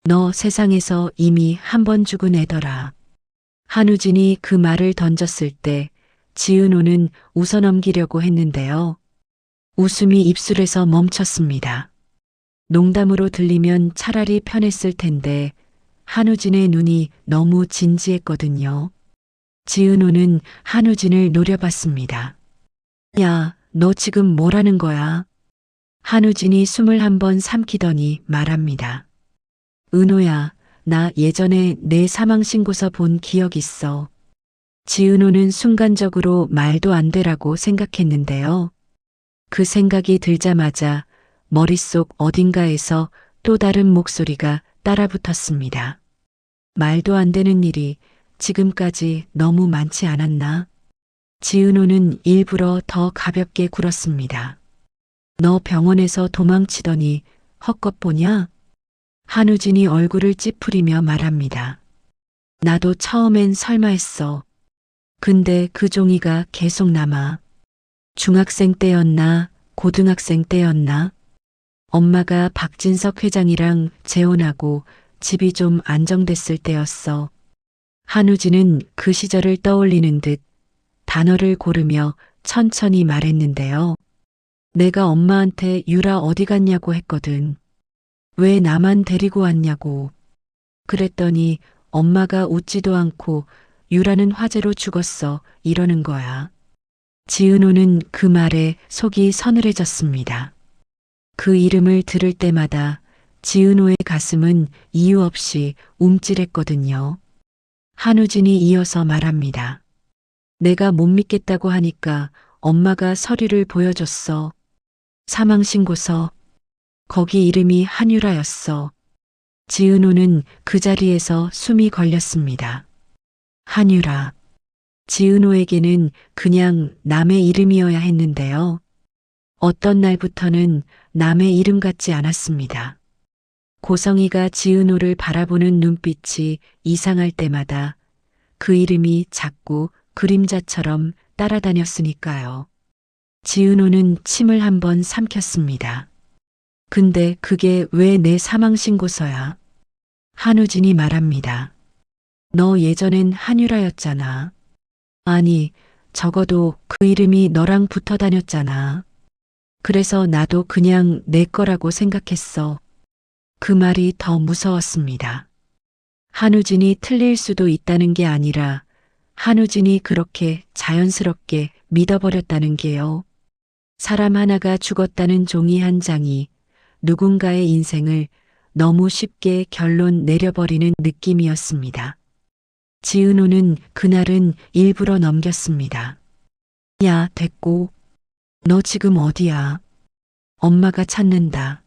너 세상에서 이미 한 번 죽은 애더라. 한우진이 그 말을 던졌을 때 지은호는 웃어넘기려고 했는데요. 웃음이 입술에서 멈췄습니다. 농담으로 들리면 차라리 편했을 텐데 한우진의 눈이 너무 진지했거든요. 지은호는 한우진을 노려봤습니다. 야, 너 지금 뭐라는 거야? 한우진이 숨을 한 번 삼키더니 말합니다. 은호야, 나 예전에 내 사망신고서 본 기억 있어. 지은호는 순간적으로 말도 안 되라고 생각했는데요. 그 생각이 들자마자 머릿속 어딘가에서 또 다른 목소리가 따라붙었습니다. 말도 안 되는 일이 지금까지 너무 많지 않았나? 지은호는 일부러 더 가볍게 굴었습니다. 너 병원에서 도망치더니 헛것 보냐? 한우진이 얼굴을 찌푸리며 말합니다. 나도 처음엔 설마 했어. 근데 그 종이가 계속 남아. 중학생 때였나, 고등학생 때였나? 엄마가 박진석 회장이랑 재혼하고 집이 좀 안정됐을 때였어. 한우진은 그 시절을 떠올리는 듯 단어를 고르며 천천히 말했는데요. 내가 엄마한테 유라 어디 갔냐고 했거든. 왜 나만 데리고 왔냐고. 그랬더니 엄마가 웃지도 않고 유라는 화재로 죽었어 이러는 거야. 지은호는 그 말에 속이 서늘해졌습니다. 그 이름을 들을 때마다 지은호의 가슴은 이유 없이 움찔했거든요. 한우진이 이어서 말합니다. 내가 못 믿겠다고 하니까 엄마가 서류를 보여줬어. 사망신고서. 거기 이름이 한유라였어. 지은호는 그 자리에서 숨이 걸렸습니다. 한유라. 지은호에게는 그냥 남의 이름이어야 했는데요. 어떤 날부터는 남의 이름 같지 않았습니다. 고성이가 지은호를 바라보는 눈빛이 이상할 때마다 그 이름이 자꾸 그림자처럼 따라다녔으니까요. 지은호는 침을 한번 삼켰습니다. 근데 그게 왜 내 사망신고서야? 한우진이 말합니다. 너 예전엔 한유라였잖아. 아니, 적어도 그 이름이 너랑 붙어 다녔잖아. 그래서 나도 그냥 내 거라고 생각했어. 그 말이 더 무서웠습니다. 한우진이 틀릴 수도 있다는 게 아니라 한우진이 그렇게 자연스럽게 믿어버렸다는 게요. 사람 하나가 죽었다는 종이 한 장이 누군가의 인생을 너무 쉽게 결론 내려버리는 느낌이었습니다. 지은호는 그날은 일부러 넘겼습니다. 야, 됐고. 너 지금 어디야? 엄마가 찾는다.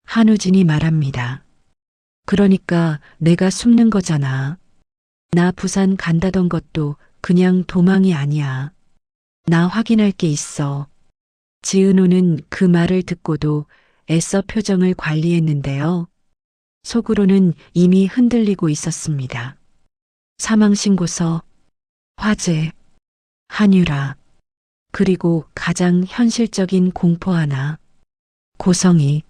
한우진이 말합니다. 그러니까 내가 숨는 거잖아. 나 부산 간다던 것도 그냥 도망이 아니야. 나 확인할 게 있어. 지은호는 그 말을 듣고도 애써 표정을 관리했는데요. 속으로는 이미 흔들리고 있었습니다. 사망신고서, 화재, 한유라, 그리고 가장 현실적인 공포 하나, 고성이.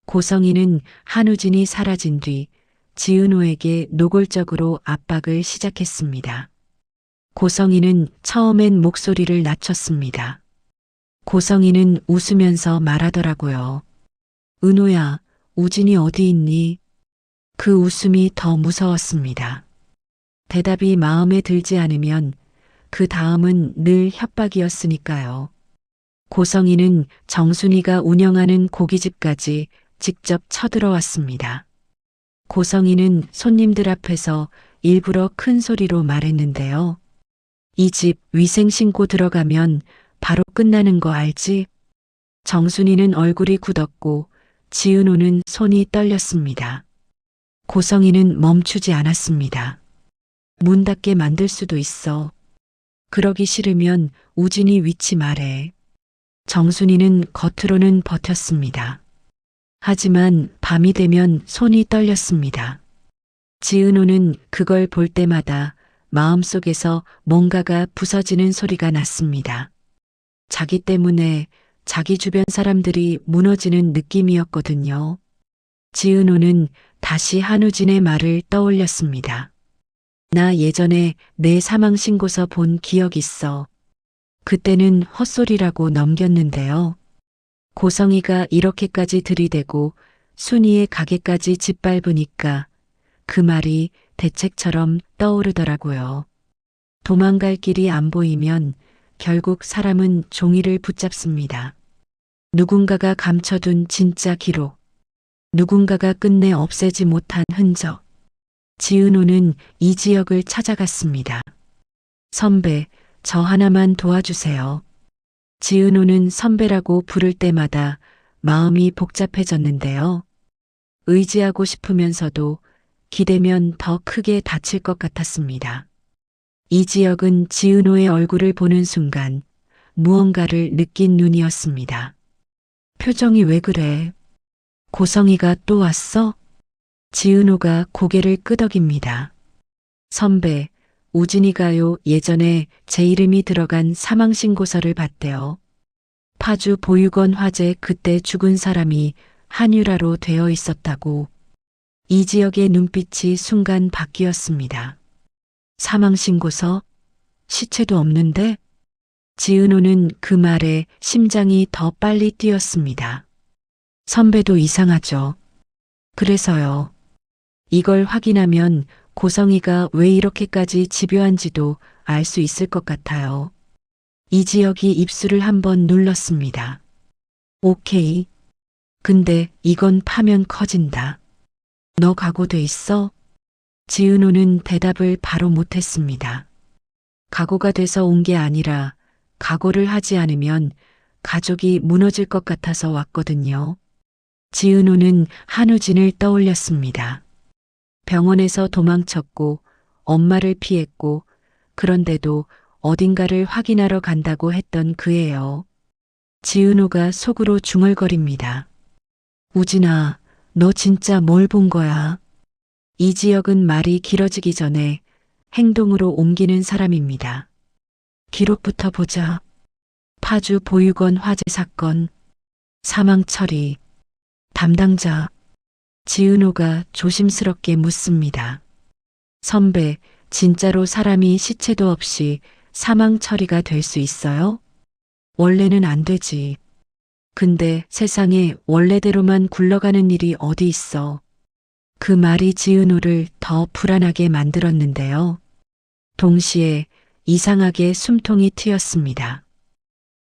고성이는 한우진이 사라진 뒤 지은호에게 노골적으로 압박을 시작했습니다. 고성이는 처음엔 목소리를 낮췄습니다. 고성이는 웃으면서 말하더라고요. 은호야, 우진이 어디 있니? 그 웃음이 더 무서웠습니다. 대답이 마음에 들지 않으면 그 다음은 늘 협박이었으니까요. 고성이는 정순이가 운영하는 고깃집까지 직접 쳐들어왔습니다. 고성이는 손님들 앞에서 일부러 큰 소리로 말했는데요. 이 집 위생신고 들어가면 바로 끝나는 거 알지? 정순이는 얼굴이 굳었고 지은호는 손이 떨렸습니다. 고성이는 멈추지 않았습니다. 문 닫게 만들 수도 있어. 그러기 싫으면 우진이 위치 말해. 정순이는 겉으로는 버텼습니다. 하지만 밤이 되면 손이 떨렸습니다. 지은호는 그걸 볼 때마다 마음속에서 뭔가가 부서지는 소리가 났습니다. 자기 때문에 자기 주변 사람들이 무너지는 느낌이었거든요. 지은호는 다시 한우진의 말을 떠올렸습니다. 나 예전에 내 사망신고서 본 기억 있어. 그때는 헛소리라고 넘겼는데요. 고성이가 이렇게까지 들이대고 순이의 가게까지 짓밟으니까 그 말이 대책처럼 떠오르더라고요. 도망갈 길이 안 보이면 결국 사람은 종이를 붙잡습니다. 누군가가 감춰둔 진짜 기록, 누군가가 끝내 없애지 못한 흔적. 지은호는 이 지역을 찾아갔습니다. 선배, 저 하나만 도와주세요. 지은호는 선배라고 부를 때마다 마음이 복잡해졌는데요. 의지하고 싶으면서도 기대면 더 크게 다칠 것 같았습니다. 이 지역은 지은호의 얼굴을 보는 순간 무언가를 느낀 눈이었습니다. 표정이 왜 그래? 고성이가 또 왔어? 지은호가 고개를 끄덕입니다. 선배, 우진이가요 예전에 제 이름이 들어간 사망신고서를 봤대요. 파주 보육원 화재 그때 죽은 사람이 한유라로 되어 있었다고. 이 지역의 눈빛이 순간 바뀌었습니다. 사망신고서? 시체도 없는데? 지은호는 그 말에 심장이 더 빨리 뛰었습니다. 선배도 이상하죠. 그래서요. 이걸 확인하면 고성이가 왜 이렇게까지 집요한지도 알 수 있을 것 같아요. 이 지역이 입술을 한번 눌렀습니다. 오케이. 근데 이건 파면 커진다. 너 각오돼 있어? 지은호는 대답을 바로 못했습니다. 각오가 돼서 온 게 아니라 각오를 하지 않으면 가족이 무너질 것 같아서 왔거든요. 지은호는 한우진을 떠올렸습니다. 병원에서 도망쳤고 엄마를 피했고 그런데도 어딘가를 확인하러 간다고 했던 그예요. 지은호가 속으로 중얼거립니다. 우진아, 너 진짜 뭘 본 거야? 이 지역은 말이 길어지기 전에 행동으로 옮기는 사람입니다. 기록부터 보자. 파주 보육원 화재 사건, 사망 처리, 담당자. 지은호가 조심스럽게 묻습니다. 선배, 진짜로 사람이 시체도 없이 사망 처리가 될 수 있어요? 원래는 안 되지. 근데 세상에 원래대로만 굴러가는 일이 어디 있어. 그 말이 지은호를 더 불안하게 만들었는데요. 동시에 이상하게 숨통이 트였습니다.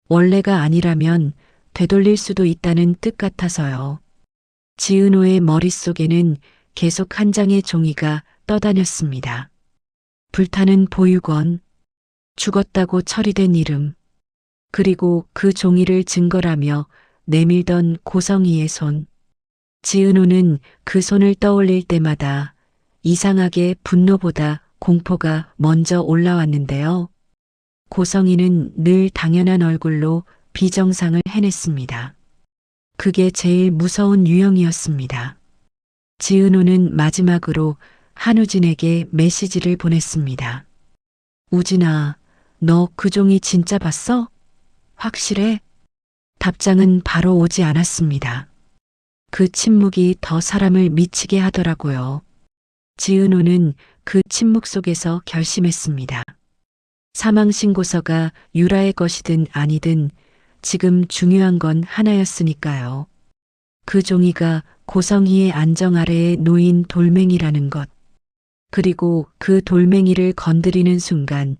원래가 아니라면 되돌릴 수도 있다는 뜻 같아서요. 지은호의 머릿속에는 계속 한 장의 종이가 떠다녔습니다. 불타는 보육원, 죽었다고 처리된 이름, 그리고 그 종이를 증거라며 내밀던 고성이의 손. 지은호는 그 손을 떠올릴 때마다 이상하게 분노보다 공포가 먼저 올라왔는데요. 고성이는 늘 당연한 얼굴로 비정상을 해냈습니다. 그게 제일 무서운 유형이었습니다. 지은호는 마지막으로 한우진에게 메시지를 보냈습니다. 우진아, 너 그 종이 진짜 봤어? 확실해? 답장은 바로 오지 않았습니다. 그 침묵이 더 사람을 미치게 하더라고요. 지은호는 그 침묵 속에서 결심했습니다. 사망신고서가 유라의 것이든 아니든 지금 중요한 건 하나였으니까요. 그 종이가 고성희의 안정 아래에 놓인 돌멩이라는 것. 그리고 그 돌멩이를 건드리는 순간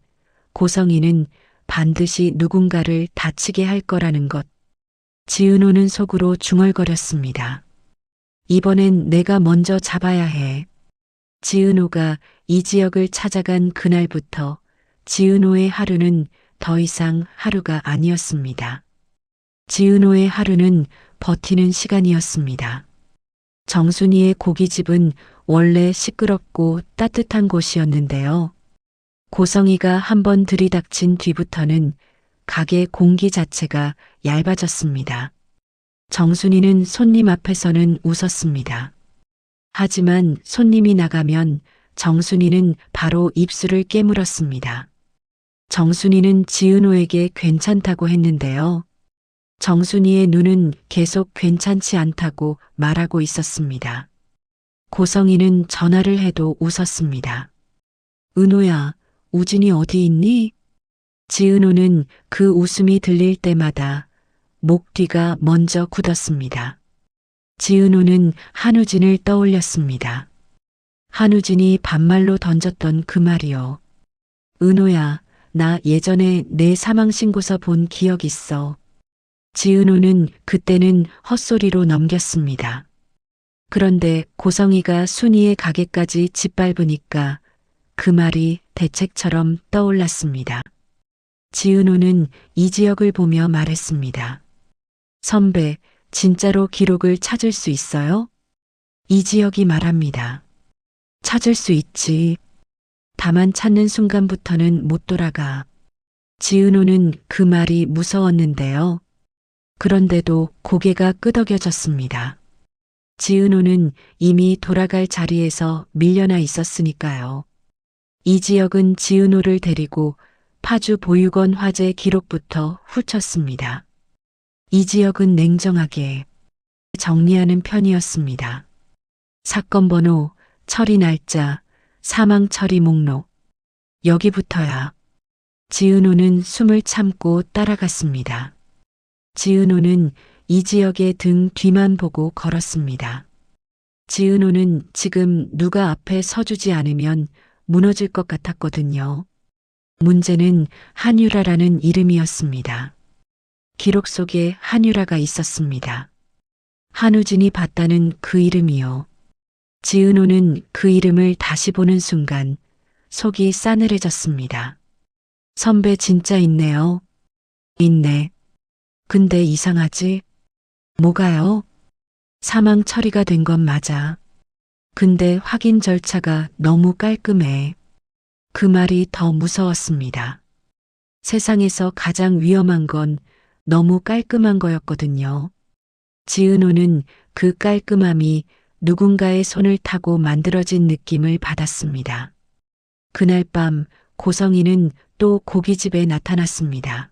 고성희는 반드시 누군가를 다치게 할 거라는 것. 지은호는 속으로 중얼거렸습니다. 이번엔 내가 먼저 잡아야 해. 지은호가 이 지역을 찾아간 그날부터 지은호의 하루는 더 이상 하루가 아니었습니다. 지은호의 하루는 버티는 시간이었습니다. 정순이의 고깃집은 원래 시끄럽고 따뜻한 곳이었는데요. 고성이가 한번 들이닥친 뒤부터는 가게 공기 자체가 얇아졌습니다. 정순이는 손님 앞에서는 웃었습니다. 하지만 손님이 나가면 정순이는 바로 입술을 깨물었습니다. 정순이는 지은호에게 괜찮다고 했는데요. 정순이의 눈은 계속 괜찮지 않다고 말하고 있었습니다. 고성이는 전화를 해도 웃었습니다. 은호야, 우진이 어디 있니? 지은호는 그 웃음이 들릴 때마다 목 뒤가 먼저 굳었습니다. 지은호는 한우진을 떠올렸습니다. 한우진이 반말로 던졌던 그 말이요. 은호야, 나 예전에 내 사망신고서 본 기억 있어. 지은호는 그때는 헛소리로 넘겼습니다. 그런데 고성이가 순이의 가게까지 짓밟으니까 그 말이 대책처럼 떠올랐습니다. 지은호는 이지혁을 보며 말했습니다. 선배, 진짜로 기록을 찾을 수 있어요? 이지혁이 말합니다. 찾을 수 있지. 다만 찾는 순간부터는 못 돌아가. 지은호는 그 말이 무서웠는데요. 그런데도 고개가 끄덕여졌습니다. 지은호는 이미 돌아갈 자리에서 밀려나 있었으니까요. 이지혁은 지은호를 데리고 파주 보육원 화재 기록부터 훑었습니다. 이지혁은 냉정하게 정리하는 편이었습니다. 사건 번호, 처리 날짜, 사망 처리 목록. 여기부터야. 지은호는 숨을 참고 따라갔습니다. 지은호는 이지혁의 등 뒤만 보고 걸었습니다. 지은호는 지금 누가 앞에 서주지 않으면 무너질 것 같았거든요. 문제는 한유라라는 이름이었습니다. 기록 속에 한유라가 있었습니다. 한우진이 봤다는 그 이름이요. 지은호는 그 이름을 다시 보는 순간 속이 싸늘해졌습니다. 선배 진짜 있네요. 있네. 근데 이상하지? 뭐가요? 사망 처리가 된 건 맞아. 근데 확인 절차가 너무 깔끔해. 그 말이 더 무서웠습니다. 세상에서 가장 위험한 건 너무 깔끔한 거였거든요. 지은호는 그 깔끔함이 누군가의 손을 타고 만들어진 느낌을 받았습니다. 그날 밤 고성이는 또 고깃집에 나타났습니다.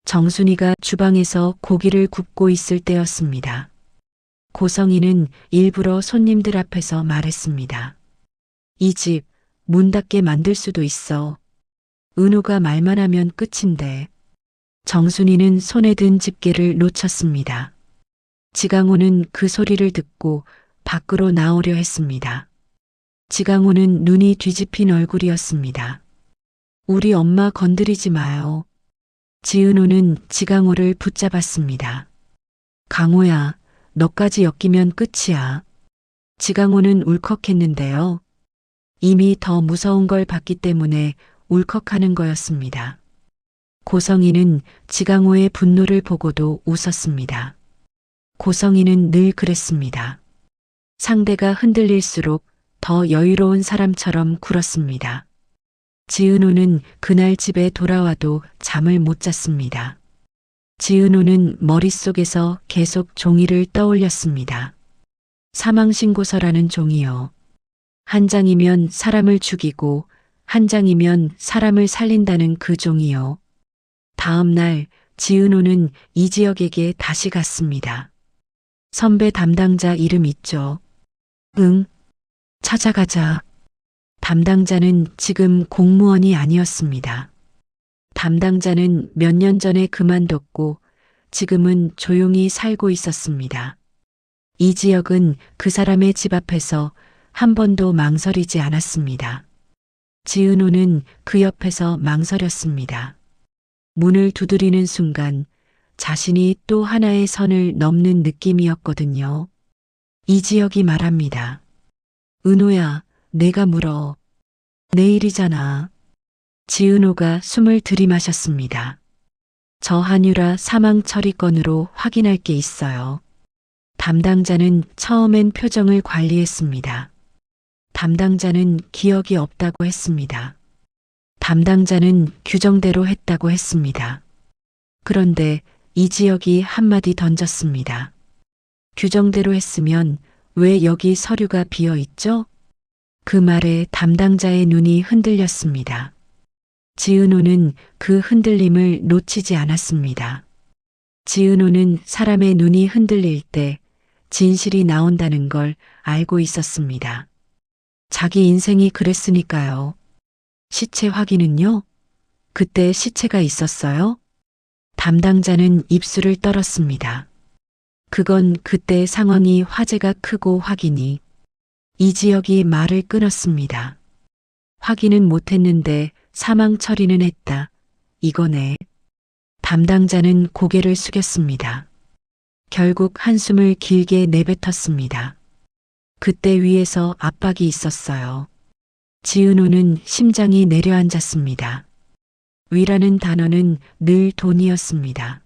정순이가 주방에서 고기를 굽고 있을 때였습니다. 고성이는 일부러 손님들 앞에서 말했습니다. 이 집 문 닫게 만들 수도 있어. 은호가 말만 하면 끝인데. 정순이는 손에 든 집게를 놓쳤습니다. 지강호는 그 소리를 듣고 밖으로 나오려 했습니다. 지강호는 눈이 뒤집힌 얼굴이었습니다. 우리 엄마 건드리지 마요. 지은호는 지강호를 붙잡았습니다. 강호야, 너까지 엮이면 끝이야. 지강호는 울컥했는데요. 이미 더 무서운 걸 봤기 때문에 울컥하는 거였습니다. 고성이는 지강호의 분노를 보고도 웃었습니다. 고성이는 늘 그랬습니다. 상대가 흔들릴수록 더 여유로운 사람처럼 굴었습니다. 지은호는 그날 집에 돌아와도 잠을 못 잤습니다. 지은호는 머릿속에서 계속 종이를 떠올렸습니다. 사망신고서라는 종이요. 한 장이면 사람을 죽이고 한 장이면 사람을 살린다는 그 종이요. 다음 날 지은호는 이지혁에게 다시 갔습니다. 선배 담당자 이름 있죠? 응. 찾아가자. 담당자는 지금 공무원이 아니었습니다. 담당자는 몇 년 전에 그만뒀고 지금은 조용히 살고 있었습니다. 이지혁은 그 사람의 집 앞에서 한 번도 망설이지 않았습니다. 지은호는 그 옆에서 망설였습니다. 문을 두드리는 순간 자신이 또 하나의 선을 넘는 느낌이었거든요. 이지혁이 말합니다. 은호야, 내가 물어. 내일이잖아. 지은호가 숨을 들이마셨습니다. 저 한유라 사망 처리 건으로 확인할 게 있어요. 담당자는 처음엔 표정을 관리했습니다. 담당자는 기억이 없다고 했습니다. 담당자는 규정대로 했다고 했습니다. 그런데 이지혁이 한마디 던졌습니다. 규정대로 했으면 왜 여기 서류가 비어 있죠? 그 말에 담당자의 눈이 흔들렸습니다. 지은호는 그 흔들림을 놓치지 않았습니다. 지은호는 사람의 눈이 흔들릴 때 진실이 나온다는 걸 알고 있었습니다. 자기 인생이 그랬으니까요. 시체 확인은요? 그때 시체가 있었어요? 담당자는 입술을 떨었습니다. 그건 그때 상황이 화제가 크고 확인이. 이지혁이 말을 끊었습니다. 확인은 못했는데 사망 처리는 했다. 이거네. 담당자는 고개를 숙였습니다. 결국 한숨을 길게 내뱉었습니다. 그때 위에서 압박이 있었어요. 지은호는 심장이 내려앉았습니다. 위라는 단어는 늘 돈이었습니다.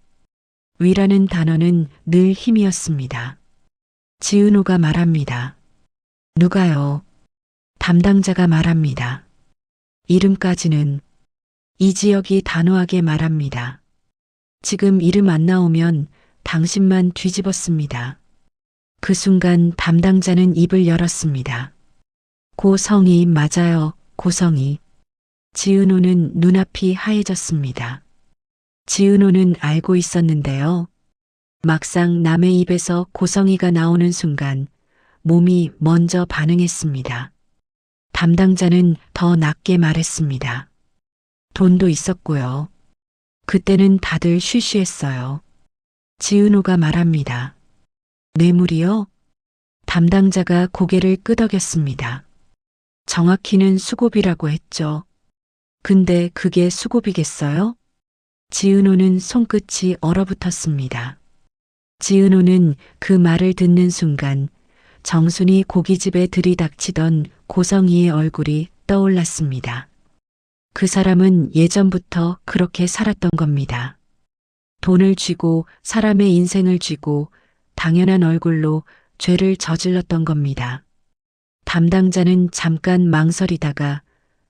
위라는 단어는 늘 힘이었습니다. 지은호가 말합니다. 누가요? 담당자가 말합니다. 이름까지는. 이지혁이 단호하게 말합니다. 지금 이름 안 나오면 당신만 뒤집었습니다. 그 순간 담당자는 입을 열었습니다. 고성이 맞아요, 고성이. 지은호는 눈앞이 하얘졌습니다. 지은호는 알고 있었는데요. 막상 남의 입에서 고성이가 나오는 순간 몸이 먼저 반응했습니다. 담당자는 더 낮게 말했습니다. 돈도 있었고요. 그때는 다들 쉬쉬했어요. 지은호가 말합니다. 뇌물이요? 담당자가 고개를 끄덕였습니다. 정확히는 수고비라고 했죠. 근데 그게 수고비겠어요? 지은호는 손끝이 얼어붙었습니다. 지은호는 그 말을 듣는 순간 정순이 고깃집에 들이닥치던 고성이의 얼굴이 떠올랐습니다. 그 사람은 예전부터 그렇게 살았던 겁니다. 돈을 쥐고 사람의 인생을 쥐고 당연한 얼굴로 죄를 저질렀던 겁니다. 담당자는 잠깐 망설이다가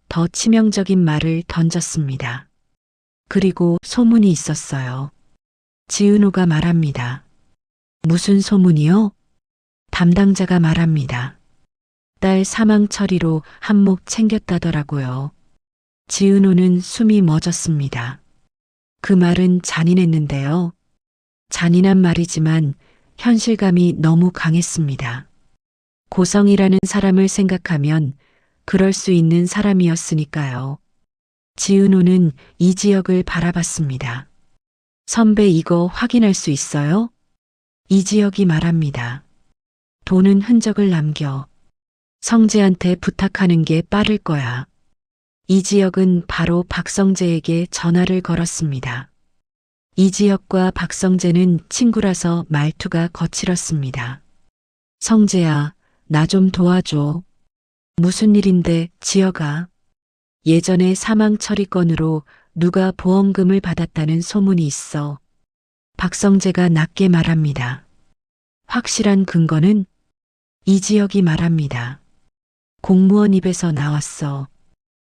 더 치명적인 말을 던졌습니다. 그리고 소문이 있었어요. 지은호가 말합니다. 무슨 소문이요? 담당자가 말합니다. 딸 사망 처리로 한몫 챙겼다더라고요. 지은호는 숨이 멎었습니다. 그 말은 잔인했는데요. 잔인한 말이지만 현실감이 너무 강했습니다. 고성이라는 사람을 생각하면 그럴 수 있는 사람이었으니까요. 지은호는 이지혁을 바라봤습니다. 선배 이거 확인할 수 있어요? 이지혁이 말합니다. 돈은 흔적을 남겨. 성재한테 부탁하는 게 빠를 거야. 이지혁은 바로 박성재에게 전화를 걸었습니다. 이지혁과 박성재는 친구라서 말투가 거칠었습니다. 성재야, 나 좀 도와줘. 무슨 일인데, 지혁아? 예전에 사망 처리 건으로 누가 보험금을 받았다는 소문이 있어. 박성재가 낮게 말합니다. 확실한 근거는? 이지혁이 말합니다. 공무원 입에서 나왔어.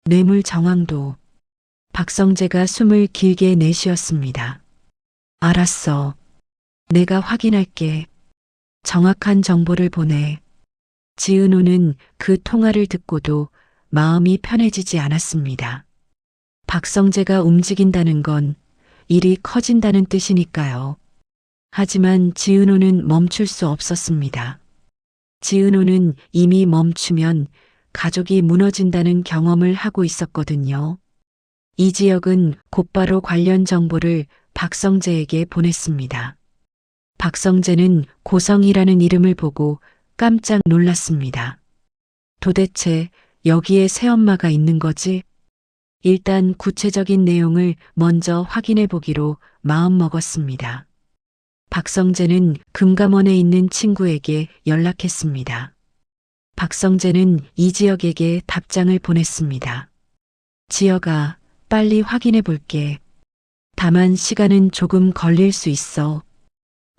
뇌물 정황도. 박성재가 숨을 길게 내쉬었습니다. 알았어. 내가 확인할게. 정확한 정보를 보내. 지은호는 그 통화를 듣고도 마음이 편해지지 않았습니다. 박성재가 움직인다는 건 일이 커진다는 뜻이니까요. 하지만 지은호는 멈출 수 없었습니다. 지은호는 이미 멈추면 가족이 무너진다는 경험을 하고 있었거든요. 이지혁은 곧바로 관련 정보를 박성재에게 보냈습니다. 박성재는 고성이라는 이름을 보고 깜짝 놀랐습니다. 도대체 여기에 새엄마가 있는 거지? 일단 구체적인 내용을 먼저 확인해 보기로 마음먹었습니다. 박성재는 금감원에 있는 친구에게 연락했습니다. 박성재는 이지혁에게 답장을 보냈습니다. 지혁아, 빨리 확인해 볼게. 다만 시간은 조금 걸릴 수 있어.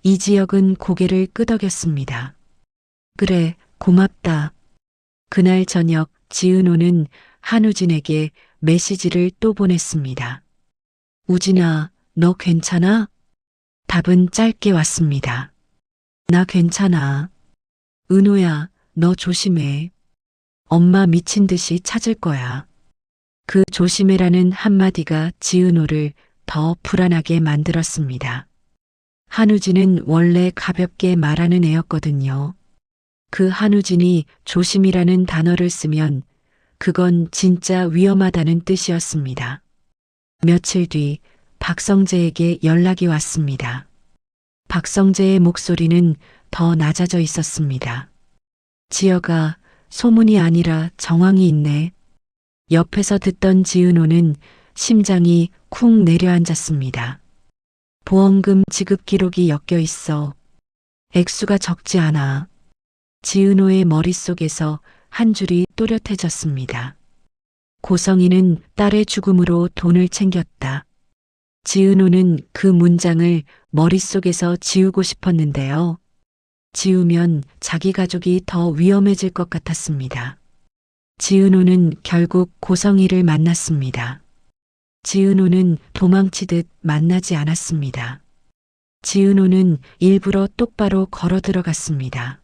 이지혁은 고개를 끄덕였습니다. 그래, 고맙다. 그날 저녁 지은호는 한우진에게 메시지를 또 보냈습니다. 우진아, 너 괜찮아? 답은 짧게 왔습니다. 나 괜찮아. 은호야, 너 조심해. 엄마 미친 듯이 찾을 거야. 그 조심해라는 한마디가 지은호를 더 불안하게 만들었습니다. 한우진은 원래 가볍게 말하는 애였거든요. 그 한우진이 조심이라는 단어를 쓰면 그건 진짜 위험하다는 뜻이었습니다. 며칠 뒤 박성재에게 연락이 왔습니다. 박성재의 목소리는 더 낮아져 있었습니다. 지여가 소문이 아니라 정황이 있네. 옆에서 듣던 지은호는 심장이 쿵 내려앉았습니다. 보험금 지급 기록이 엮여 있어. 액수가 적지 않아. 지은호의 머릿속에서 한 줄이 또렷해졌습니다. 고성이는 딸의 죽음으로 돈을 챙겼다. 지은호는 그 문장을 머릿속에서 지우고 싶었는데요. 지우면 자기 가족이 더 위험해질 것 같았습니다. 지은호는 결국 고성이를 만났습니다. 지은호는 도망치듯 만나지 않았습니다. 지은호는 일부러 똑바로 걸어 들어갔습니다.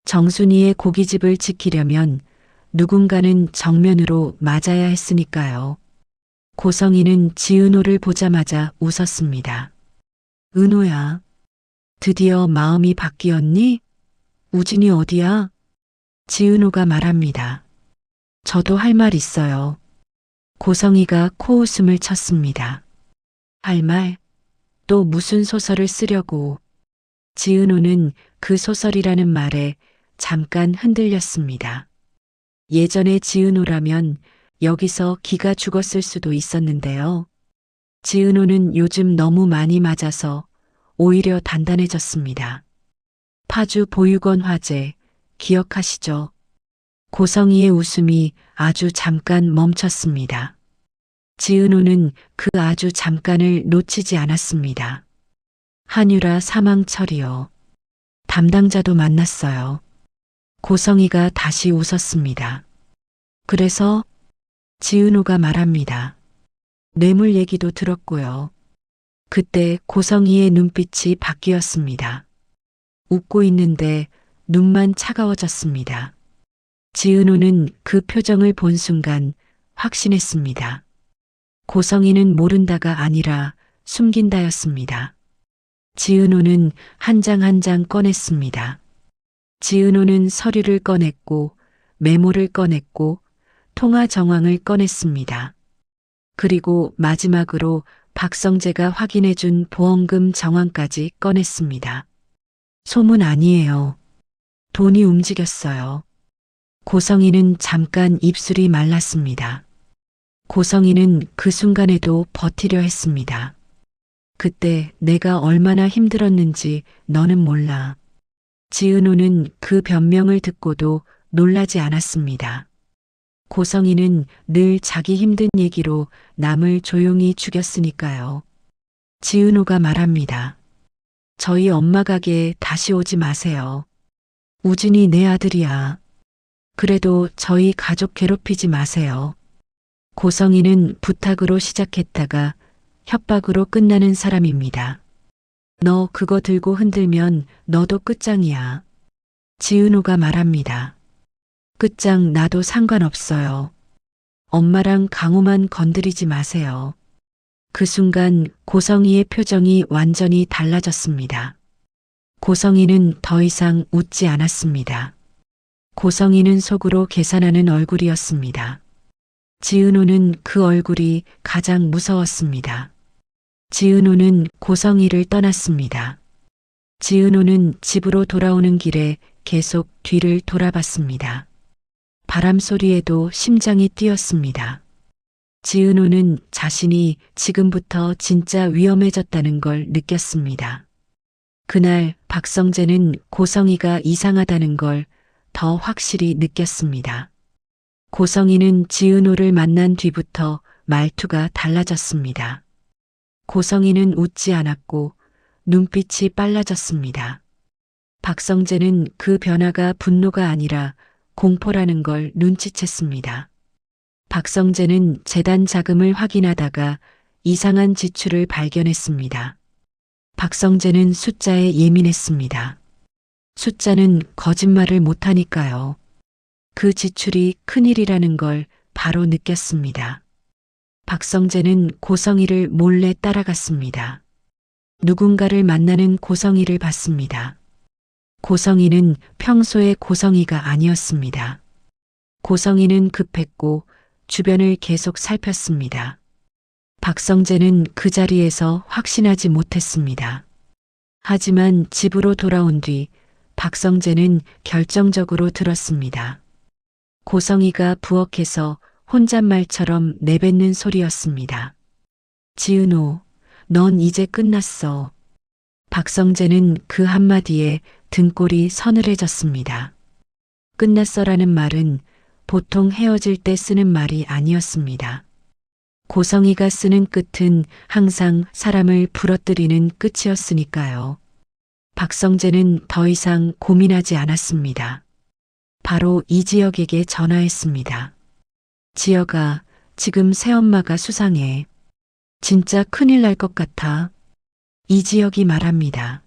정순이의 고깃집을 지키려면 누군가는 정면으로 맞아야 했으니까요. 고성이는 지은호를 보자마자 웃었습니다. 은호야, 드디어 마음이 바뀌었니? 우진이 어디야? 지은호가 말합니다. 저도 할 말 있어요. 고성이가 코웃음을 쳤습니다. 할 말? 또 무슨 소설을 쓰려고? 지은호는 그 소설이라는 말에 잠깐 흔들렸습니다. 예전에 지은호라면 여기서 기가 죽었을 수도 있었는데요. 지은호는 요즘 너무 많이 맞아서 오히려 단단해졌습니다. 파주 보육원 화재 기억하시죠? 고성이의 웃음이 아주 잠깐 멈췄습니다. 지은호는 그 아주 잠깐을 놓치지 않았습니다. 한유라 사망 처리요. 담당자도 만났어요. 고성이가 다시 웃었습니다. 그래서 지은호가 말합니다. 뇌물 얘기도 들었고요. 그때 고성이의 눈빛이 바뀌었습니다. 웃고 있는데 눈만 차가워졌습니다. 지은호는 그 표정을 본 순간 확신했습니다. 고성이는 모른다가 아니라 숨긴다였습니다. 지은호는 한 장 한 장 꺼냈습니다. 지은호는 서류를 꺼냈고 메모를 꺼냈고 통화 정황을 꺼냈습니다. 그리고 마지막으로 박성재가 확인해준 보험금 정황까지 꺼냈습니다. 소문 아니에요. 돈이 움직였어요. 고성이는 잠깐 입술이 말랐습니다. 고성이는 그 순간에도 버티려 했습니다. 그때 내가 얼마나 힘들었는지 너는 몰라. 지은호는 그 변명을 듣고도 놀라지 않았습니다. 고성이는 늘 자기 힘든 얘기로 남을 조용히 죽였으니까요. 지은호가 말합니다. 저희 엄마 가게에 다시 오지 마세요. 우진이 내 아들이야. 그래도 저희 가족 괴롭히지 마세요. 고성이는 부탁으로 시작했다가 협박으로 끝나는 사람입니다. 너 그거 들고 흔들면 너도 끝장이야. 지은호가 말합니다. 끝장 나도 상관없어요. 엄마랑 강호만 건드리지 마세요. 그 순간 고성이의 표정이 완전히 달라졌습니다. 고성이는 더 이상 웃지 않았습니다. 고성이는 속으로 계산하는 얼굴이었습니다. 지은호는 그 얼굴이 가장 무서웠습니다. 지은호는 고성이를 떠났습니다. 지은호는 집으로 돌아오는 길에 계속 뒤를 돌아봤습니다. 바람 소리에도 심장이 뛰었습니다. 지은호는 자신이 지금부터 진짜 위험해졌다는 걸 느꼈습니다. 그날 박성재는 고성이가 이상하다는 걸 더 확실히 느꼈습니다. 고성이는 지은호를 만난 뒤부터 말투가 달라졌습니다. 고성이는 웃지 않았고 눈빛이 빨라졌습니다. 박성재는 그 변화가 분노가 아니라 공포라는 걸 눈치챘습니다. 박성재는 재단 자금을 확인하다가 이상한 지출을 발견했습니다. 박성재는 숫자에 예민했습니다. 숫자는 거짓말을 못하니까요. 그 지출이 큰일이라는 걸 바로 느꼈습니다. 박성재는 고성이를 몰래 따라갔습니다. 누군가를 만나는 고성이를 봤습니다. 고성이는 평소의 고성이가 아니었습니다. 고성이는 급했고 주변을 계속 살폈습니다. 박성재는 그 자리에서 확신하지 못했습니다. 하지만 집으로 돌아온 뒤 박성재는 결정적으로 들었습니다. 고성이가 부엌에서 혼잣말처럼 내뱉는 소리였습니다. 지은호, 넌 이제 끝났어. 박성재는 그 한마디에 등골이 서늘해졌습니다. 끝났어라는 말은 보통 헤어질 때 쓰는 말이 아니었습니다. 고성이가 쓰는 끝은 항상 사람을 부러뜨리는 끝이었으니까요. 박성재는 더 이상 고민하지 않았습니다. 바로 이지혁에게 전화했습니다. 지혁아, 지금 새엄마가 수상해. 진짜 큰일 날 것 같아. 이지혁이 말합니다.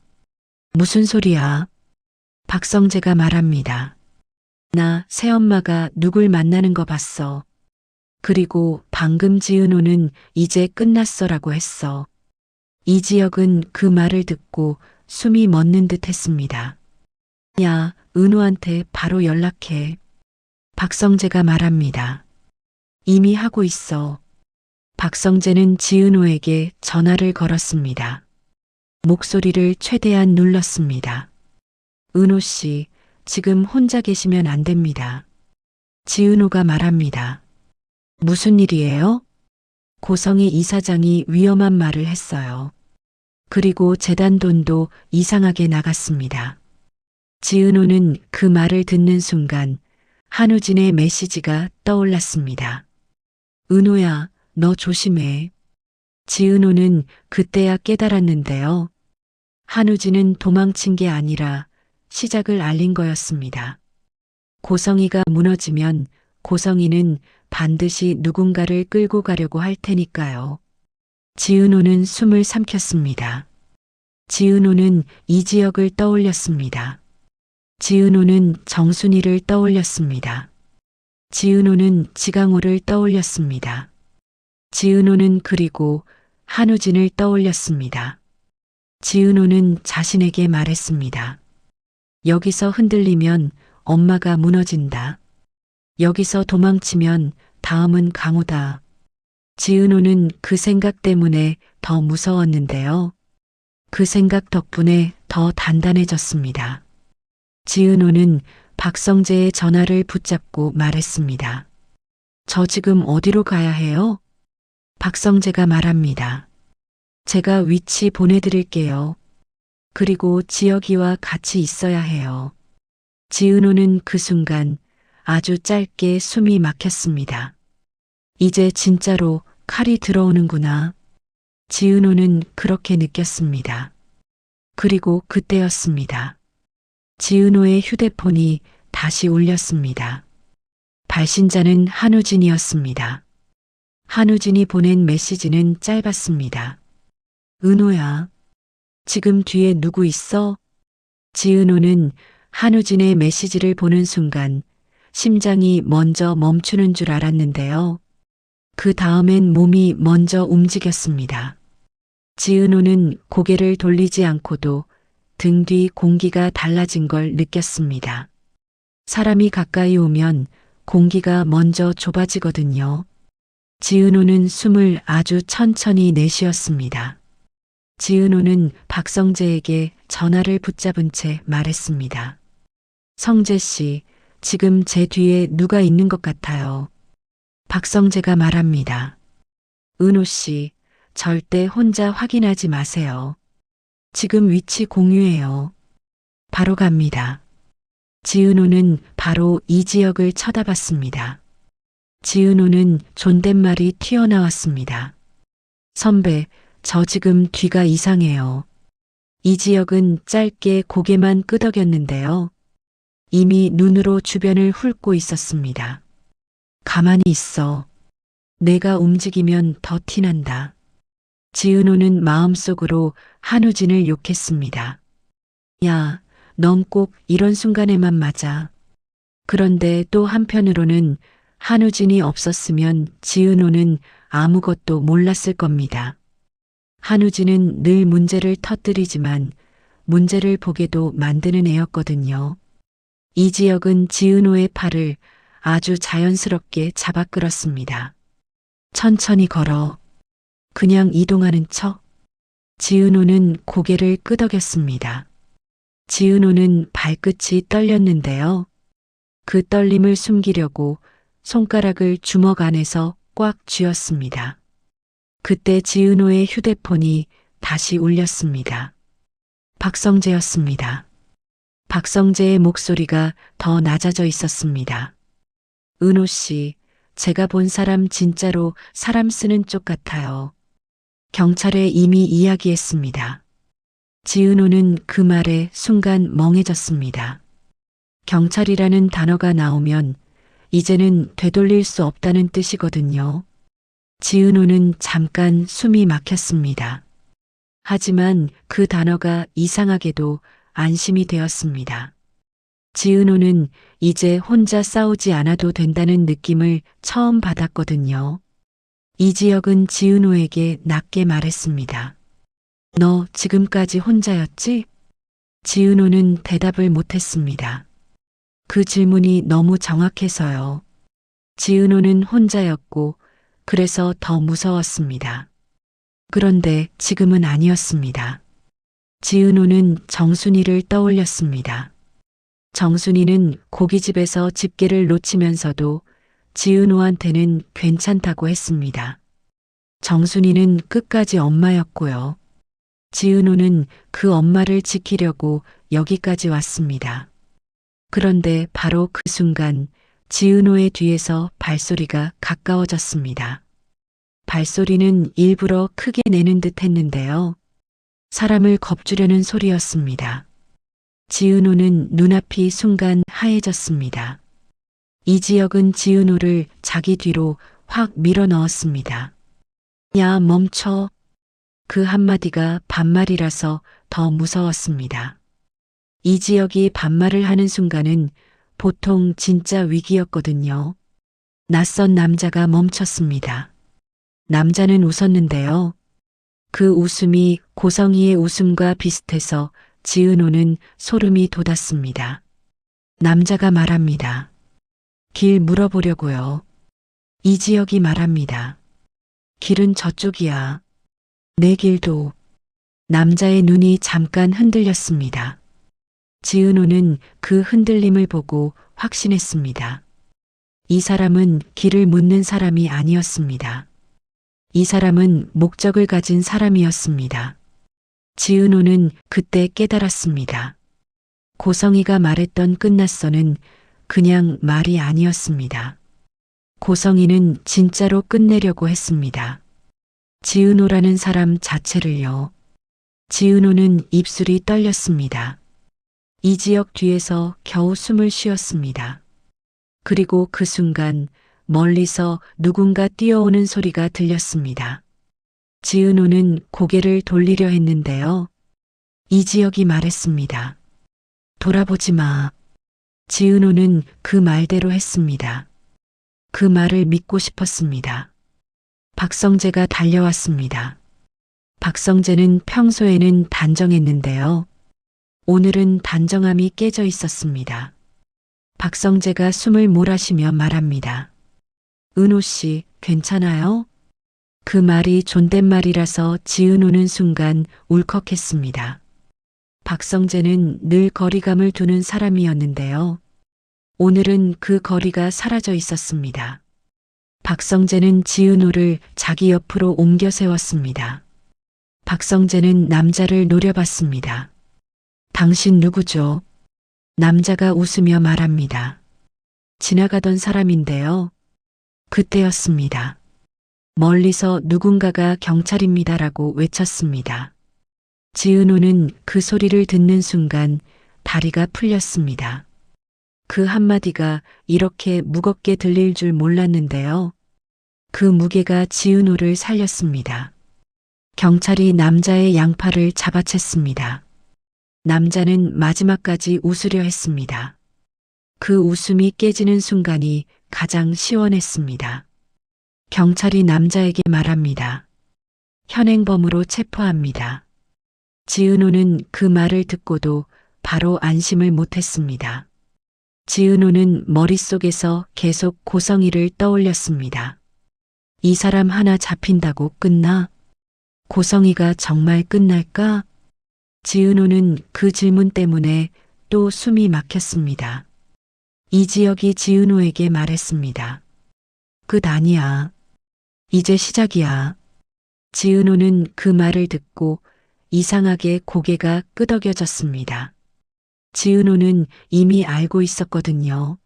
무슨 소리야? 박성재가 말합니다. 나 새엄마가 누굴 만나는 거 봤어. 그리고 방금 지은호는 이제 끝났어라고 했어. 이지혁은 그 말을 듣고 숨이 멎는 듯 했습니다. 야, 은호한테 바로 연락해. 박성재가 말합니다. 이미 하고 있어. 박성재는 지은호에게 전화를 걸었습니다. 목소리를 최대한 눌렀습니다. 은호 씨, 지금 혼자 계시면 안 됩니다. 지은호가 말합니다. 무슨 일이에요? 고성희 이사장이 위험한 말을 했어요. 그리고 재단 돈도 이상하게 나갔습니다. 지은호는 그 말을 듣는 순간 한우진의 메시지가 떠올랐습니다. 은호야, 너 조심해. 지은호는 그때야 깨달았는데요. 한우진은 도망친 게 아니라 시작을 알린 거였습니다. 고성희가 무너지면 고성희는 반드시 누군가를 끌고 가려고 할 테니까요. 지은호는 숨을 삼켰습니다. 지은호는 이지혁을 떠올렸습니다. 지은호는 정순이를 떠올렸습니다. 지은호는 지강호를 떠올렸습니다. 지은호는 그리고 한우진을 떠올렸습니다. 지은호는 자신에게 말했습니다. 여기서 흔들리면 엄마가 무너진다. 여기서 도망치면 다음은 강호다. 지은호는 그 생각 때문에 더 무서웠는데요. 그 생각 덕분에 더 단단해졌습니다. 지은호는 박성재의 전화를 붙잡고 말했습니다. 저 지금 어디로 가야 해요? 박성재가 말합니다. 제가 위치 보내드릴게요. 그리고 지혁이와 같이 있어야 해요. 지은호는 그 순간 아주 짧게 숨이 막혔습니다. 이제 진짜로 칼이 들어오는구나. 지은호는 그렇게 느꼈습니다. 그리고 그때였습니다. 지은호의 휴대폰이 다시 울렸습니다. 발신자는 한우진이었습니다. 한우진이 보낸 메시지는 짧았습니다. 은호야, 지금 뒤에 누구 있어? 지은호는 한우진의 메시지를 보는 순간 심장이 먼저 멈추는 줄 알았는데요. 그 다음엔 몸이 먼저 움직였습니다. 지은호는 고개를 돌리지 않고도 등 뒤 공기가 달라진 걸 느꼈습니다. 사람이 가까이 오면 공기가 먼저 좁아지거든요. 지은호는 숨을 아주 천천히 내쉬었습니다. 지은호는 박성재에게 전화를 붙잡은 채 말했습니다. 성재 씨, 지금 제 뒤에 누가 있는 것 같아요. 박성재가 말합니다. 은호 씨, 절대 혼자 확인하지 마세요. 지금 위치 공유해요. 바로 갑니다. 지은호는 바로 이지혁을 쳐다봤습니다. 지은호는 존댓말이 튀어나왔습니다. 선배, 저 지금 뒤가 이상해요. 이지혁은 짧게 고개만 끄덕였는데요. 이미 눈으로 주변을 훑고 있었습니다. 가만히 있어. 내가 움직이면 더 티난다. 지은호는 마음속으로 한우진을 욕했습니다. 야, 넌 꼭 이런 순간에만 맞아. 그런데 또 한편으로는 한우진이 없었으면 지은호는 아무것도 몰랐을 겁니다. 한우진은 늘 문제를 터뜨리지만 문제를 보게도 만드는 애였거든요. 이지혁은 지은호의 팔을 아주 자연스럽게 잡아 끌었습니다. 천천히 걸어. 그냥 이동하는 척. 지은호는 고개를 끄덕였습니다. 지은호는 발끝이 떨렸는데요. 그 떨림을 숨기려고 손가락을 주먹 안에서 꽉 쥐었습니다. 그때 지은호의 휴대폰이 다시 울렸습니다. 박성재였습니다. 박성재의 목소리가 더 낮아져 있었습니다. 은호 씨, 제가 본 사람 진짜로 사람 쓰는 쪽 같아요. 경찰에 이미 이야기했습니다. 지은호는 그 말에 순간 멍해졌습니다. 경찰이라는 단어가 나오면 이제는 되돌릴 수 없다는 뜻이거든요. 지은호는 잠깐 숨이 막혔습니다. 하지만 그 단어가 이상하게도 안심이 되었습니다. 지은호는 이제 혼자 싸우지 않아도 된다는 느낌을 처음 받았거든요. 이지혁은 지은호에게 낮게 말했습니다. 너 지금까지 혼자였지? 지은호는 대답을 못했습니다. 그 질문이 너무 정확해서요. 지은호는 혼자였고 그래서 더 무서웠습니다. 그런데 지금은 아니었습니다. 지은호는 정순이를 떠올렸습니다. 정순이는 고깃집에서 집게를 놓치면서도 지은호한테는 괜찮다고 했습니다. 정순이는 끝까지 엄마였고요. 지은호는 그 엄마를 지키려고 여기까지 왔습니다. 그런데 바로 그 순간 지은호의 뒤에서 발소리가 가까워졌습니다. 발소리는 일부러 크게 내는 듯 했는데요. 사람을 겁주려는 소리였습니다. 지은호는 눈앞이 순간 하얘졌습니다. 이지혁은 지은호를 자기 뒤로 확 밀어 넣었습니다. 야, 멈춰. 그 한마디가 반말이라서 더 무서웠습니다. 이지혁이 반말을 하는 순간은 보통 진짜 위기였거든요. 낯선 남자가 멈췄습니다. 남자는 웃었는데요. 그 웃음이 고성이의 웃음과 비슷해서 지은호는 소름이 돋았습니다. 남자가 말합니다. 길 물어보려고요. 이지혁이 말합니다. 길은 저쪽이야. 내 길도. 남자의 눈이 잠깐 흔들렸습니다. 지은호는 그 흔들림을 보고 확신했습니다. 이 사람은 길을 묻는 사람이 아니었습니다. 이 사람은 목적을 가진 사람이었습니다. 지은호는 그때 깨달았습니다. 고성이가 말했던 끝났어는 그냥 말이 아니었습니다. 고성이는 진짜로 끝내려고 했습니다. 지은호라는 사람 자체를요. 지은호는 입술이 떨렸습니다. 이지혁 뒤에서 겨우 숨을 쉬었습니다. 그리고 그 순간 멀리서 누군가 뛰어오는 소리가 들렸습니다. 지은호는 고개를 돌리려 했는데요. 이지혁이 말했습니다. 돌아보지 마. 지은호는 그 말대로 했습니다. 그 말을 믿고 싶었습니다. 박성재가 달려왔습니다. 박성재는 평소에는 단정했는데요. 오늘은 단정함이 깨져 있었습니다. 박성재가 숨을 몰아쉬며 말합니다. 은호 씨, 괜찮아요? 그 말이 존댓말이라서 지은호는 순간 울컥했습니다. 박성재는 늘 거리감을 두는 사람이었는데요. 오늘은 그 거리가 사라져 있었습니다. 박성재는 지은호를 자기 옆으로 옮겨 세웠습니다. 박성재는 남자를 노려봤습니다. 당신 누구죠? 남자가 웃으며 말합니다. 지나가던 사람인데요. 그때였습니다. 멀리서 누군가가 경찰입니다라고 외쳤습니다. 지은호는 그 소리를 듣는 순간 다리가 풀렸습니다. 그 한마디가 이렇게 무겁게 들릴 줄 몰랐는데요. 그 무게가 지은호를 살렸습니다. 경찰이 남자의 양팔을 잡아챘습니다. 남자는 마지막까지 웃으려 했습니다. 그 웃음이 깨지는 순간이 가장 시원했습니다. 경찰이 남자에게 말합니다. 현행범으로 체포합니다. 지은호는 그 말을 듣고도 바로 안심을 못했습니다. 지은호는 머릿속에서 계속 고성이를 떠올렸습니다. 이 사람 하나 잡힌다고 끝나? 고성이가 정말 끝날까? 지은호는 그 질문 때문에 또 숨이 막혔습니다. 이지혁이 지은호에게 말했습니다. 끝 아니야. 이제 시작이야. 지은호는 그 말을 듣고 이상하게 고개가 끄덕여졌습니다. 지은호는 이미 알고 있었거든요.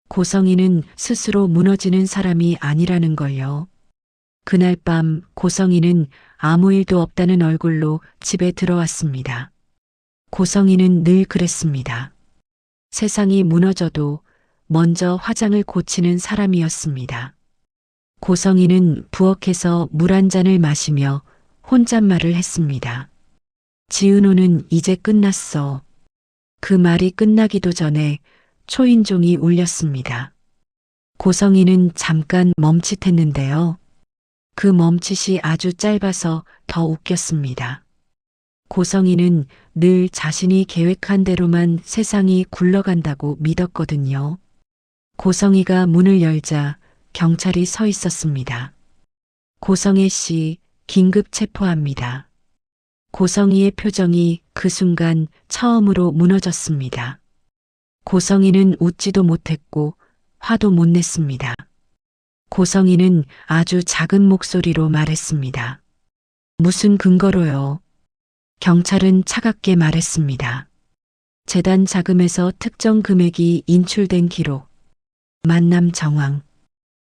고성이는 스스로 무너지는 사람이 아니라는 걸요. 그날 밤 고성이는 아무 일도 없다는 얼굴로 집에 들어왔습니다. 고성이는 늘 그랬습니다. 세상이 무너져도 먼저 화장을 고치는 사람이었습니다. 고성이는 부엌에서 물 한 잔을 마시며 혼잣말을 했습니다. 지은호는 이제 끝났어. 그 말이 끝나기도 전에 초인종이 울렸습니다. 고성이는 잠깐 멈칫했는데요. 그 멈칫이 아주 짧아서 더 웃겼습니다. 고성이는 늘 자신이 계획한 대로만 세상이 굴러간다고 믿었거든요. 고성이가 문을 열자 경찰이 서 있었습니다. 고성애 씨 긴급 체포합니다. 고성이의 표정이 그 순간 처음으로 무너졌습니다. 고성이는 웃지도 못했고 화도 못 냈습니다. 고성이는 아주 작은 목소리로 말했습니다. 무슨 근거로요? 경찰은 차갑게 말했습니다. 재단 자금에서 특정 금액이 인출된 기록, 만남 정황,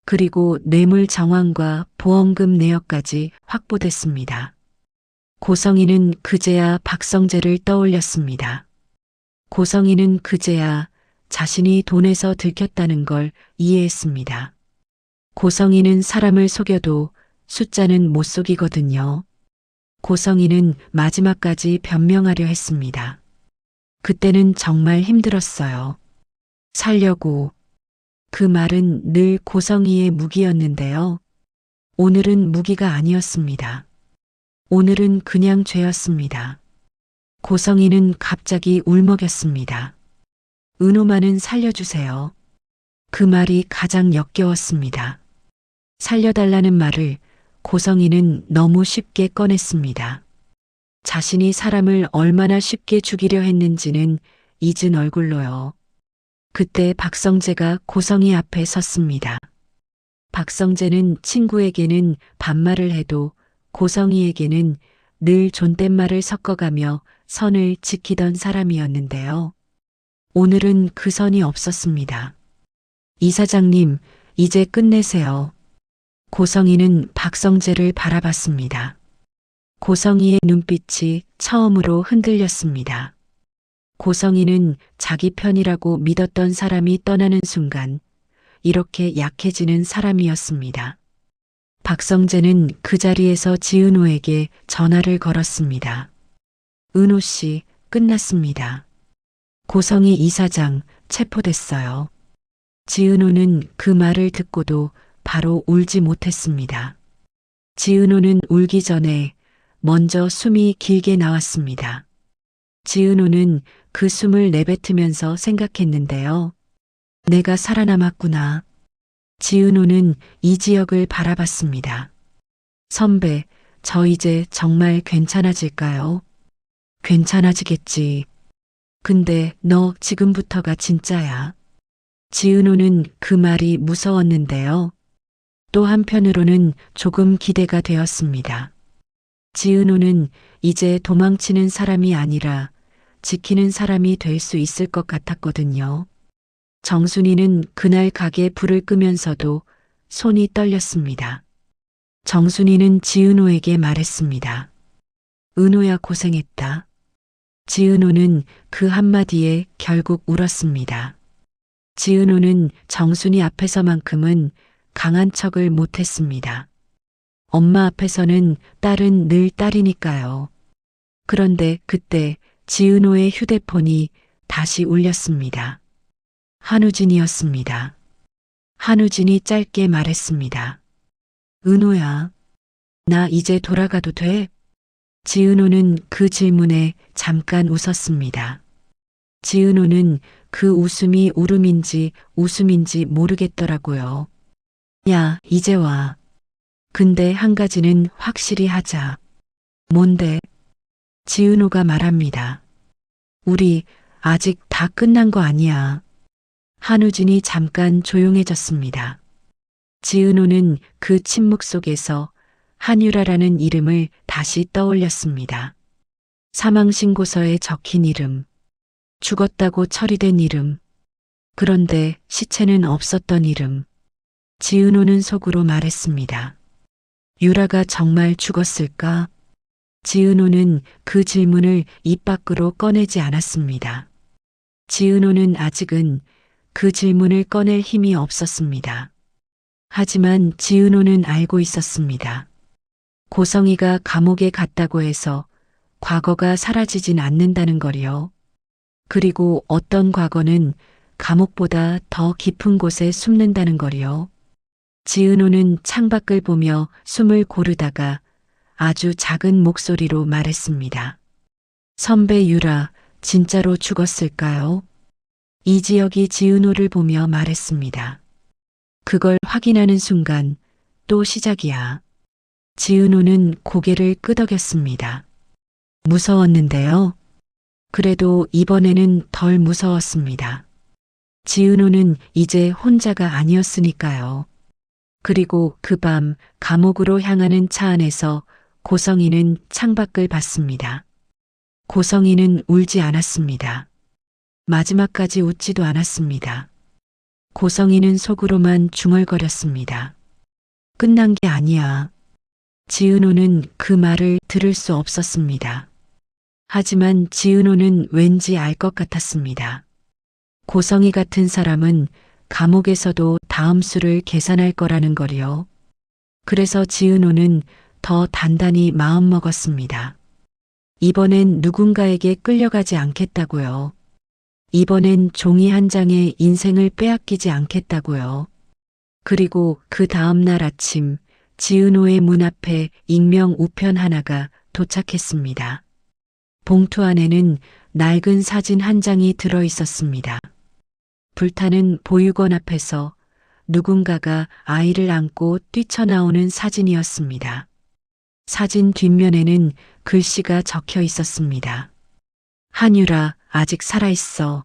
그리고 뇌물 정황과 보험금 내역까지 확보됐습니다. 고성이는 그제야 박성재를 떠올렸습니다. 고성이는 그제야 자신이 돈에서 들켰다는 걸 이해했습니다. 고성이는 사람을 속여도 숫자는 못 속이거든요. 고성이는 마지막까지 변명하려 했습니다. 그때는 정말 힘들었어요. 살려고. 그 말은 늘 고성이의 무기였는데요. 오늘은 무기가 아니었습니다. 오늘은 그냥 죄였습니다. 고성이는 갑자기 울먹였습니다. 은호만은 살려주세요. 그 말이 가장 역겨웠습니다. 살려달라는 말을 고성이는 너무 쉽게 꺼냈습니다. 자신이 사람을 얼마나 쉽게 죽이려 했는지는 잊은 얼굴로요. 그때 박성재가 고성이 앞에 섰습니다. 박성재는 친구에게는 반말을 해도 고성이에게는 늘 존댓말을 섞어가며 선을 지키던 사람이었는데요. 오늘은 그 선이 없었습니다. 이사장님, 이제 끝내세요. 고성이는 박성재를 바라봤습니다. 고성이의 눈빛이 처음으로 흔들렸습니다. 고성이는 자기 편이라고 믿었던 사람이 떠나는 순간 이렇게 약해지는 사람이었습니다. 박성재는 그 자리에서 지은호에게 전화를 걸었습니다. 은호 씨, 끝났습니다. 고성이 이사장 체포됐어요. 지은호는 그 말을 듣고도 바로 울지 못했습니다. 지은호는 울기 전에 먼저 숨이 길게 나왔습니다. 지은호는 그 숨을 내뱉으면서 생각했는데요. 내가 살아남았구나. 지은호는 이지혁을 바라봤습니다. 선배, 저 이제 정말 괜찮아질까요? 괜찮아지겠지. 근데 너 지금부터가 진짜야. 지은호는 그 말이 무서웠는데요. 또 한편으로는 조금 기대가 되었습니다. 지은호는 이제 도망치는 사람이 아니라 지키는 사람이 될 수 있을 것 같았거든요. 정순이는 그날 가게 불을 끄면서도 손이 떨렸습니다. 정순이는 지은호에게 말했습니다. 은호야 고생했다. 지은호는 그 한마디에 결국 울었습니다. 지은호는 정순이 앞에서만큼은 강한 척을 못했습니다. 엄마 앞에서는 딸은 늘 딸이니까요. 그런데 그때 지은호의 휴대폰이 다시 울렸습니다. 한우진이었습니다. 한우진이 짧게 말했습니다. 은호야. 나 이제 돌아가도 돼? 지은호는 그 질문에 잠깐 웃었습니다. 지은호는 그 웃음이 울음인지 웃음인지 모르겠더라고요. 야, 이제 와. 근데 한 가지는 확실히 하자. 뭔데? 지은호가 말합니다. 우리 아직 다 끝난 거 아니야. 한우진이 잠깐 조용해졌습니다. 지은호는 그 침묵 속에서 한유라라는 이름을 다시 떠올렸습니다. 사망신고서에 적힌 이름, 죽었다고 처리된 이름, 그런데 시체는 없었던 이름. 지은호는 속으로 말했습니다. 유라가 정말 죽었을까? 지은호는 그 질문을 입 밖으로 꺼내지 않았습니다. 지은호는 아직은 그 질문을 꺼낼 힘이 없었습니다. 하지만 지은호는 알고 있었습니다. 고성이가 감옥에 갔다고 해서 과거가 사라지진 않는다는 거리요. 그리고 어떤 과거는 감옥보다 더 깊은 곳에 숨는다는 거리요. 지은호는 창밖을 보며 숨을 고르다가 아주 작은 목소리로 말했습니다. 선배 유라, 진짜로 죽었을까요? 이지혁이 지은호를 보며 말했습니다. 그걸 확인하는 순간 또 시작이야. 지은호는 고개를 끄덕였습니다. 무서웠는데요. 그래도 이번에는 덜 무서웠습니다. 지은호는 이제 혼자가 아니었으니까요. 그리고 그 밤 감옥으로 향하는 차 안에서 고성이는 창밖을 봤습니다. 고성이는 울지 않았습니다. 마지막까지 웃지도 않았습니다. 고성이는 속으로만 중얼거렸습니다. 끝난 게 아니야. 지은호는 그 말을 들을 수 없었습니다. 하지만 지은호는 왠지 알 것 같았습니다. 고성이 같은 사람은 감옥에서도 다음 수를 계산할 거라는 거리요. 그래서 지은호는 더 단단히 마음먹었습니다. 이번엔 누군가에게 끌려가지 않겠다고요. 이번엔 종이 한 장에 인생을 빼앗기지 않겠다고요. 그리고 그 다음 날 아침 지은호의 문 앞에 익명 우편 하나가 도착했습니다. 봉투 안에는 낡은 사진 한 장이 들어 있었습니다. 불타는 보육원 앞에서 누군가가 아이를 안고 뛰쳐나오는 사진이었습니다. 사진 뒷면에는 글씨가 적혀 있었습니다. 한유라, 아직 살아있어.